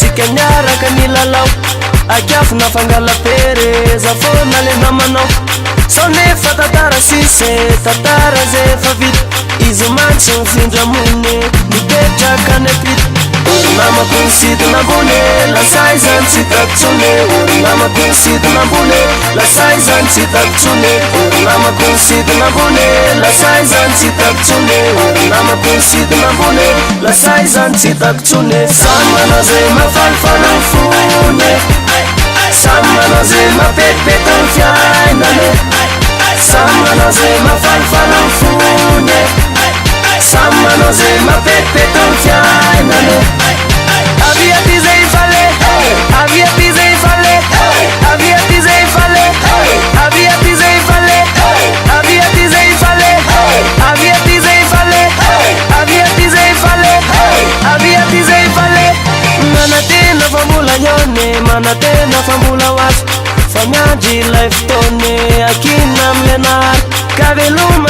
tsika miaraka milalao akiafina fangalapereza fona le namanao sao nefa tatara sise tatara ze fa vita izy mantsy mifindramone mipetraka any apita namako nisidina ambony lasay zany tsy takotsone namako nisidina ambony lasay zany tsy takotsone namako nisidina ambony lasay zany tsy takotsone namako nisidina ambony lasay zany tsy takotsone samy manao zay mafalifala ny fony samy manao zay mapetipety ny fiainany samy manao zay mafalifala ny fony samy manao zay mapetipety ny fiainany avia ty zay fale avia ty zay fale avia ty zay fale avia ty zay fale avia ty zay fale avia ty zay fale avia ty zay fale avia ty zay fale manatena fambola yone manatena fambola waso fa miandry ilay fotoany akina amlenary ka veloma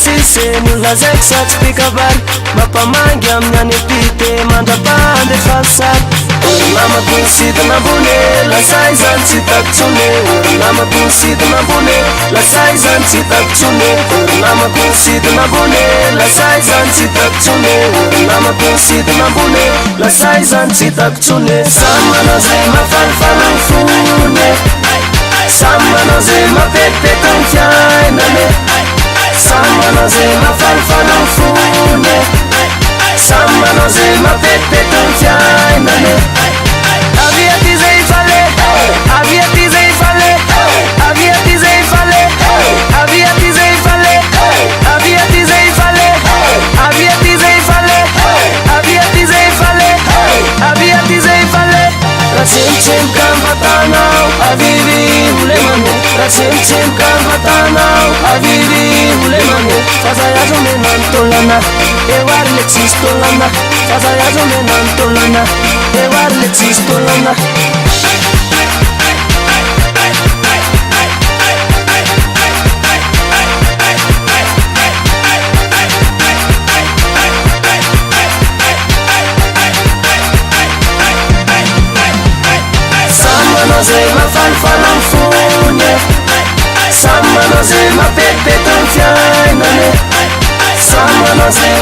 sise nolazaiky satsy pikabary mampamangy amin'ny any apite mandrapahandefasary namako nisidina ambony lasay zany tsy takotsone namako nisidina ambony lasay zany tsy takotsone namako nisidina ambony lasay zany tsy takotsone namako nisidina ambony lasay zany tsy takotsone samy manao zay mafalifala ny fony samy manao zay mapetipety ny fiainany samy manao zay mafalifala ny fony samy manao zay mapetipety ny fiainany avia ty zay fale avia ty zay fale avia ty zay fale avia ty zay fale avia ty zay fale avia ty zay fale avia ty zay fale avia ty zay fale ratsemtsemka ambatanao avivi ulemane ratsemtsemka ambatanao avivi ulemane fazayazo menantolana ewarle tsistolana fazayazo menantolana ewarle tsistolana zay mafalifala ny fony samy manao zay mapetipety ny fiainany samy manao zay